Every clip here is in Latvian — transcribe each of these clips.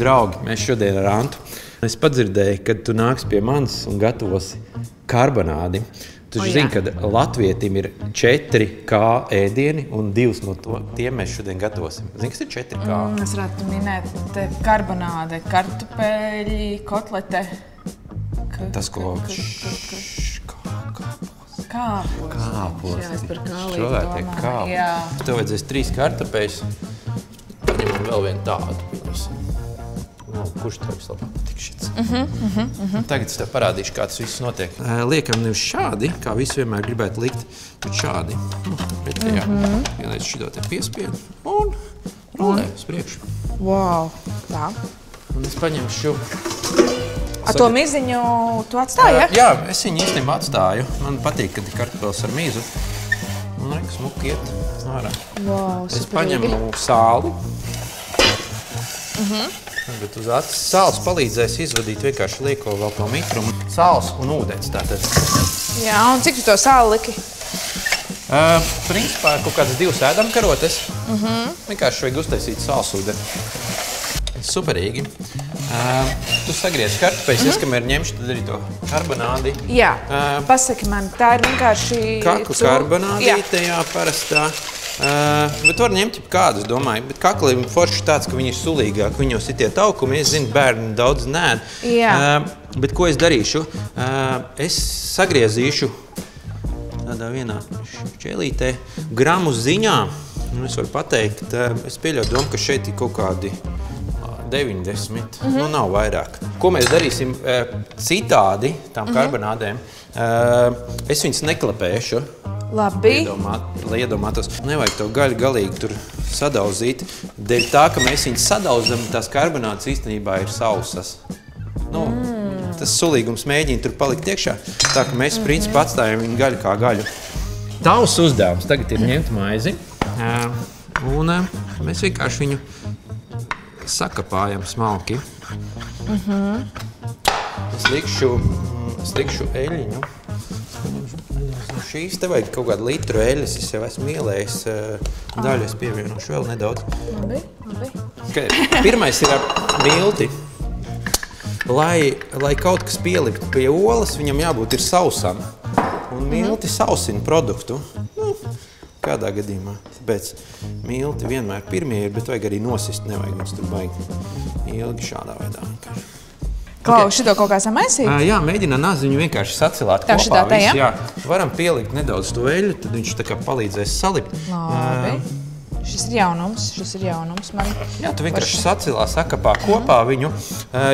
draugi, mēs šodien ar Antu. Es padzirdēju, kad tu nāks pie manis un gatavosi karbonādi. Tu zini, ka latvietim ir 4K ēdieni un 2 no tiem mēs šodien gatavosim. Zini, kas ir 4K? Es varētu minēt karbonāde, kartupeļi, kotlete. Tas, ko... Kāpos. Jā, es par kālīti domāju. Jā. Tev vajadzēs 3 kartupeļus. Paņemam vēl vienu tādu. Kurš tev vislabāk patīk šits? Tagad es tev parādīšu, kā tas viss notiek. Liekam nevis šādi, kā visi vienmēr gribētu likt, bet šādi. Pretējā. Vienlaiz šito te piespiedu un rolē uz priekšu. Wow, tā. Un es paņemšu... A to miziņu tu atstāji, ja? Jā, es viņu īstenībā atstāju. Man patīk, kad ir kartupeļs ar mīzu. Un reik, smuki iet ārā. Wow, es paņemu sāli. Bet uz acis sāls palīdzēs izvadīt vienkārši lieko vēl to mitrumu. Sāls un ūdens tātad. Jā, un cik tu to sāli liki? Principā kaut kādas 2 ēdamkarotes. Vienkārši vajag uztaisīt sālsūdeni. Superīgi. Tu sagriezi kartupeļus, es kamēr ņemšu, tad arī to karbonādi. Jā, pasaki man, tā ir vienkārši... Kakla karbonādīte, jā, parastā. Bet var ņemt kādu, es domāju. Bet kakli ir forši tāds, ka viņi ir sulīgāk. Viņos ir tie taukumi, es zinu, bērni daudz nēd. Bet ko es darīšu? Es sagriezīšu tādā vienā šķēlītē gramu ziņā. Es varu pateikt, es pieļauju domu, ka šeit ir kaut kādi 90, nu nav vairāk. Ko mēs darīsim citādi tām karbonādēm? Es viņas neklapēšu. Labi. Lai iedomātos. Nevajag to gaļu galīgi tur sadauzīt. Dēļ tā, ka mēs viņas sadauzam, tās karbonādes īstenībā ir sausas. Nu, tas sulīgums mēģina tur palikt iekšā. Tā, ka mēs principā atstājam viņu gaļu kā gaļu. Tavs uzdevums tagad ir ņemt maizi. Un mēs vienkārši viņu sakapājam smalki. Es likšu eļļiņu. Šīs te vajag kaut kādu litru eļļas, es jau esmu ielējis daļu, es pievienošu vēl nedaudz. Labi. Pirmais ir milti. Lai kaut kas pieliktu pie olas, viņam jābūt ir sausam. Un milti sausina produktu. Kādā gadījumā. Tāpēc milti vienmēr pirmie ir, bet vajag arī nosist, nevajag mums tur baigi ilgi šādā veidā. Klau, šito kaut kā samaisīt? Jā, mēģina naziņu vienkārši sacilāt tā kopā. Tā, jā? Varam pielikt nedaudz to eļļu, tad viņš tā kā palīdzēs salikt. Labi. Šis ir jaunums man. Jā, tu vienkārši sacilā, sakapā kopā viņu,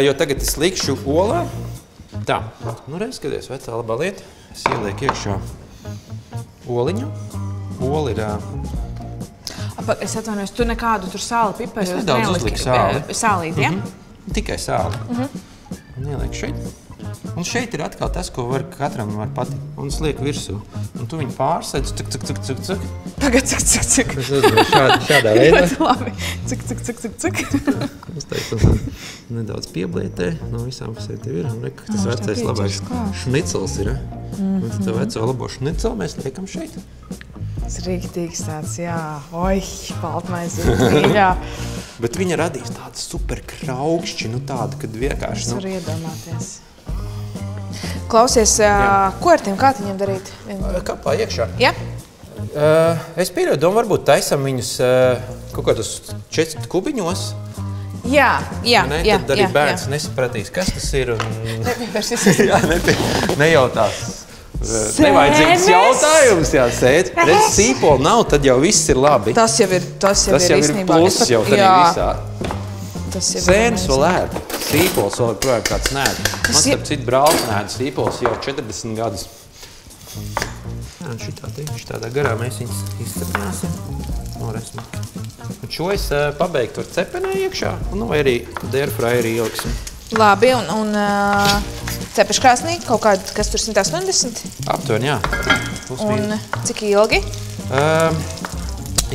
jo tagad es likšu olā. Tā, nu reiz skaties, vecā labā lieta. Es ielieku iekšā oliņu. Ola ir... Es atvainojos, tu nekādu tur sāli piperu es nedaudz uzliku sāli. Sālīti, ja? Tikai sāli. Un ielieku šeit. Un šeit ir atkal tas, ko katram var patikt. Un es lieku virsū. Un tu viņu pārsēdz, cik. Tagad cik. Es uzdodu šādā veidā. Ļoti labi. Cik. Uztaisu nedaudz pieblietē. No visām pusēm tev ir. Un reku, tas vecais labais šnicels ir. Un tā veco labo šnicelu mēs liekam šeit. Tas rīktīgs tāds, jā. Oi, paltmaizi, mīļā. Bet viņa radīs tādu super kraukšķi, nu tādu, kad vienkārši... Es varu iedomāties. Klausies, ko ar tiem kātiņiem darīt? Kapā iekšā. Jā? Es pieļauju domu, varbūt taisam viņus kaut kādus 4 kubiņos. Jā. Tad arī bērns nesapratīs, kas tas ir. Nepievērsīs. Jā, nejautās. Nevajadzīgs jautājums, jā, sēd. Redz, sīpoli nav, tad jau viss ir labi. Tas jau ir pluss jau tad visā. Sēnes vēl ēd. Sīpols vēl projām kāds nēd. Man starp citu brālis nēd sīpols jau 40 gadus. Jā, šitādā garā mēs viņus izcepināsim. Un šo es pabeigtu ar cepenē iekšā, vai arī airfryerī ieliksim. Labi, un cepeškrāsnī kaut kādu, kas tur 180? Aptuveni, jā. Un cik ilgi?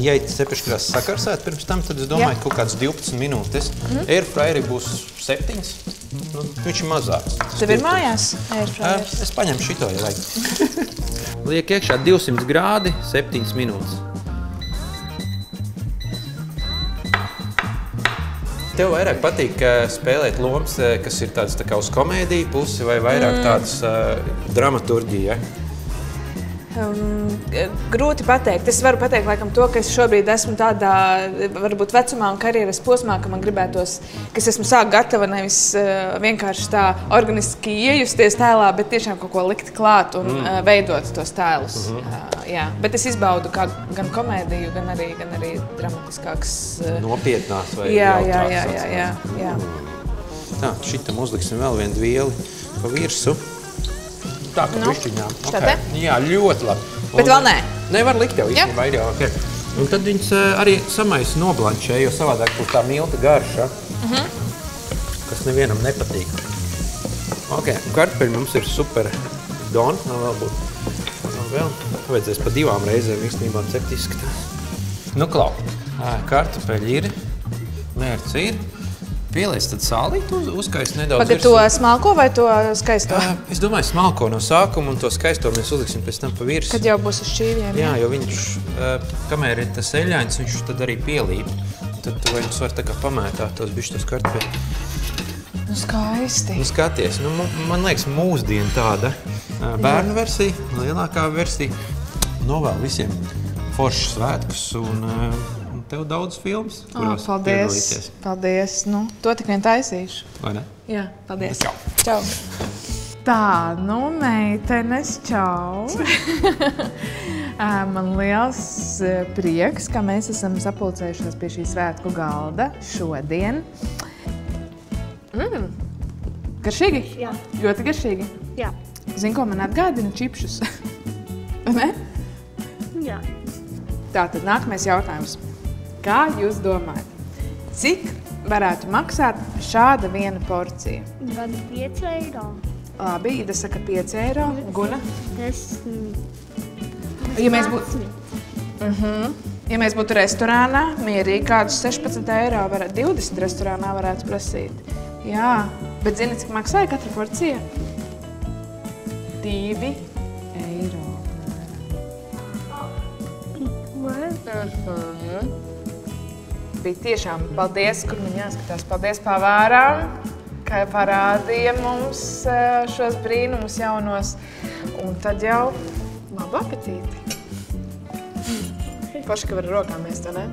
Ja cepeškrāsas sakarsēt pirms tam, tad es domāju, kaut kāds 12 minūtes. Airfryerī būs 7. Viņš ir mazāks. Tev ir mājās airfryers? Es paņemu šito, ja vajag. Liek iekšā 200 grādi, 7 minūtes. Tev vairāk patīk spēlēt lomas, kas ir tādas tā kā uz komēdiju pusi vai vairāk tādas dramaturģija? Grūti pateikt. Es varu pateikt laikam to, ka es šobrīd esmu tādā varbūt vecumā un karjeras posmā, ka man gribētos, ka es esmu sāk gatava nevis vienkārši tā organiski iejusties tēlā, bet tiešām kaut ko likt klāt un veidot tos tēlus. Jā. Bet es izbaudu gan komēdiju, gan arī dramatiskāks. Nopietnās vai jautrāks. Jā. Tā, šitam uzliksim vēl vienu vieli pa virsu. Tā, ka pišķiņām. Jā, ļoti labi. Bet vēl nē? Nē, var likt jau īstenībā. Okay. Un tad viņas arī samais noblančē, jo savādāk būs tā milta garša, kas nevienam nepatīk. Ok, kartupeļi mums ir super don, vēl būt. Vēl vajadzēs pa 2 reizēm īstenībā cept izskatās. Nu, klau, kartupeļi ir, mērts ir. Pieliec tad sālīt, uzkaist nedaudz. Pagad to smalko vai to skaisto? Es domāju smalko no sākuma un to skaisto mēs uzliksim pēc tam pa virsu. Kad jau būs uz šķīviem? Jā, jo viņš, kamēr ir tas eļļains, viņš tad arī pielīp. Tad tu viņus var tā kā pamētāt tos bišķi tos kartupeļus. Nu, skaisti. Nu, skaties, man liekas mūsdiena tāda bērnu versija, lielākā versija. Novēl visiem foršus svētkus un tev daudz filmas, kurās piedalīties. Paldies. Nu, to tik vien taisīšu. Vai ne? Jā, paldies. Čau. Čau. Tā, nu, meitenes, čau. Man liels prieks, ka mēs esam sapulcējušās pie šī svētku galda šodien. Garšīgi? Jā. Ļoti garšīgi? Jā. Zini, ko man atgādina čipšus? Ne? Jā. Tātad nākamais jautājums. Kā jūs domājat, cik varētu maksāt šāda viena porcija? Gan 5 eiro. Labi, Ida saka 5 eiro. Guna? 10. Ja mēs būtu restorānā, mierīgi kādus 16 eiro, 20 restorānā varētu prasīt. Jā, bet zini, cik maksāja katra porcija? 2 eiro. Bija tiešām paldies, kur man jāskatās. Paldies pavārām, ka parādīja mums šos brīnumus jaunos. Un tad jau labu apetīti. Paši, ka var rokām ēst, ne?